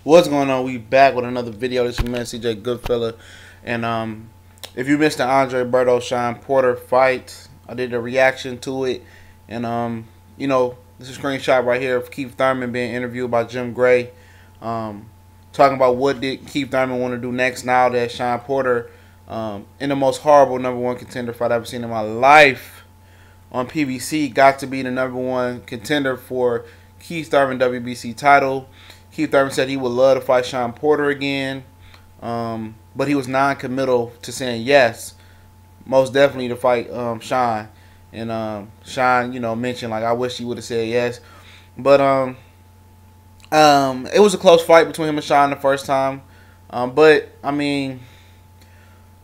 What's going on? We back with another video. This is your man CJ Goodfella, and if you missed the Andre Berto Shawn Porter fight, I did a reaction to it, and this is a screenshot right here of Keith Thurman being interviewed by Jim Gray, talking about what did Keith Thurman want to do next now that Shawn Porter, in the most horrible #1 contender fight I've ever seen in my life on PBC, got to be the #1 contender for Keith Thurman WBC title. Keith Thurman said he would love to fight Shawn Porter again, but he was non-committal to saying yes, most definitely to fight Shawn. And Shawn, mentioned like, I wish he would have said yes, but it was a close fight between him and Shawn the first time. But I mean,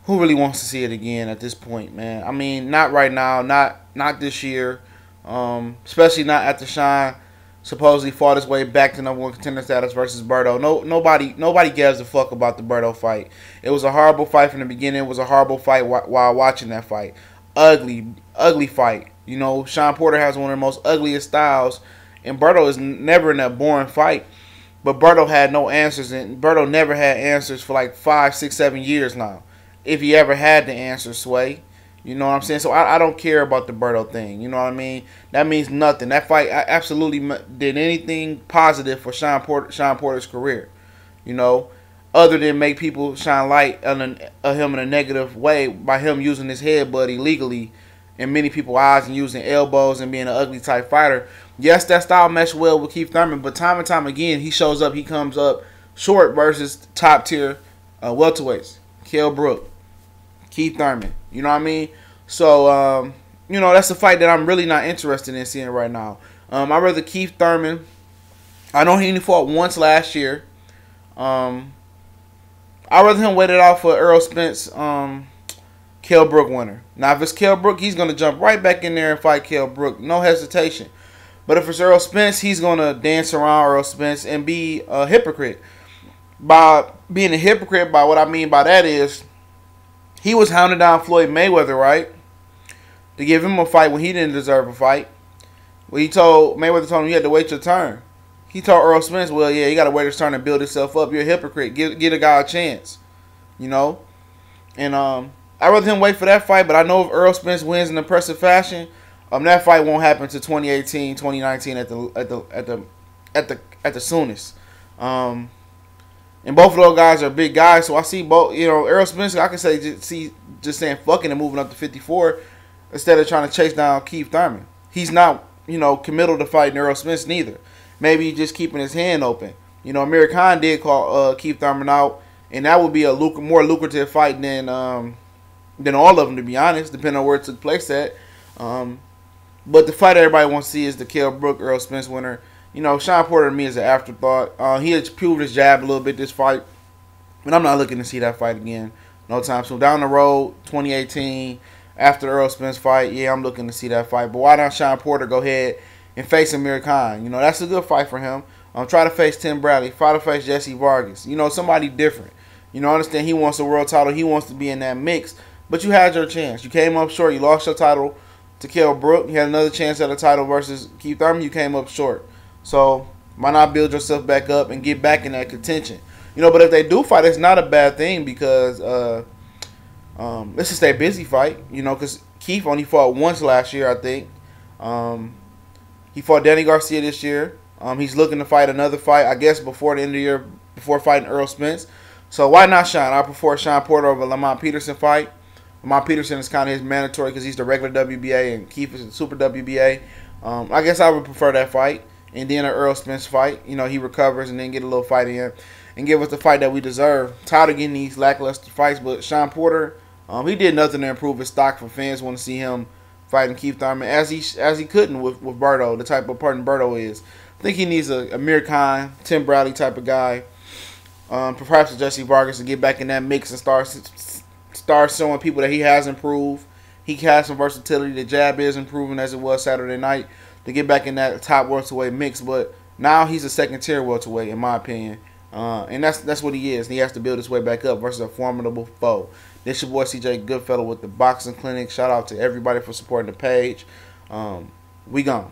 who really wants to see it again at this point, man? I mean, not right now, not this year, especially not after Shawn supposedly fought his way back to #1 contender status versus Berto. Nobody gives a fuck about the Berto fight. It was a horrible fight from the beginning. It was a horrible fight while watching that fight. Ugly fight. Shawn Porter has one of the most ugliest styles, and Berto is never in that boring fight. But Berto had no answers, and Berto never had answers for like 5, 6, 7 years now, if he ever had the answer, Sway. You know what I'm saying? So I don't care about the Berto thing. You know what I mean? That means nothing. That fight absolutely did anything positive for Shawn Porter's career. Other than make people shine light on him in a negative way by him using his headbutt illegally in many people's eyes and using elbows and being an ugly type fighter. Yes, that style meshed well with Keith Thurman, but time and time again he shows up, he comes up short versus top tier welterweights. Kell Brook, Keith Thurman. You know what I mean? So, that's a fight that I'm really not interested in seeing right now. I'd rather Keith Thurman. I know he only fought once last year. I'd rather him wait it out for Errol Spence, Kell Brook winner. Now, if it's Kell Brook, he's going to jump right back in there and fight Kell Brook. No hesitation. But if it's Errol Spence, he's going to dance around Errol Spence and be a hypocrite. By being a hypocrite, by what I mean by that is, he was hounding down Floyd Mayweather, right, to give him a fight when he didn't deserve a fight. Well, Mayweather told him you had to wait your turn. He told Errol Spence, well, yeah, you got to wait his turn and build yourself up. You're a hypocrite. Give a guy a chance, And I'd rather him wait for that fight, but I know if Errol Spence wins in impressive fashion, that fight won't happen to 2018, 2019 at the soonest. And both of those guys are big guys, so I see both. Errol Spence, I can say just saying fucking and moving up to 54 instead of trying to chase down Keith Thurman. He's not, committal to fighting Errol Spence neither. Maybe he's just keeping his hand open. Amir Khan did call Keith Thurman out, and that would be a more lucrative fight than all of them, to be honest, depending on where it took place at. But the fight everybody wants to see is the Kell Brook Errol Spence winner. Shawn Porter to me is an afterthought. He had proved his jab a little bit this fight, but I'm not looking to see that fight again no time soon. Down the road, 2018, after the Errol Spence fight, yeah, I'm looking to see that fight. But why not Shawn Porter go ahead and face Amir Khan? That's a good fight for him. Try to face Tim Bradley. Try to face Jesse Vargas. Somebody different. Understand he wants a world title. He wants to be in that mix. But you had your chance. You came up short. You lost your title to Kell Brook. You had another chance at a title versus Keith Thurman. You came up short. So why not build yourself back up and get back in that contention? But if they do fight, it's not a bad thing because let's just stay busy fight. Because Keith only fought once last year, I think. He fought Danny Garcia this year. He's looking to fight another fight, I guess, before the end of the year, before fighting Errol Spence. So why not Shawn? I prefer Shawn Porter over Lamont Peterson fight. Lamont Peterson is kind of his mandatory because he's the regular WBA and Keith is the super WBA. I guess I would prefer that fight. And then an Errol Spence fight. He recovers and then get a little fight in and give us the fight that we deserve. Tired of getting these lackluster fights, but Shawn Porter, he did nothing to improve his stock for fans. Want to see him fighting Keith Thurman as he couldn't with Berto, the type of partner Berto is. I think he needs a Amir Khan, Tim Bradley type of guy, perhaps a Jesse Vargas to get back in that mix and start showing people that he has improved. He has some versatility. The jab is improving as it was Saturday night to get back in that top welterweight mix. But now he's a second-tier welterweight, in my opinion. And that's what he is. And he has to build his way back up versus a formidable foe. This your boy CJ Goodfella with the Boxing Clinic. Shout out to everybody for supporting the page. We gone.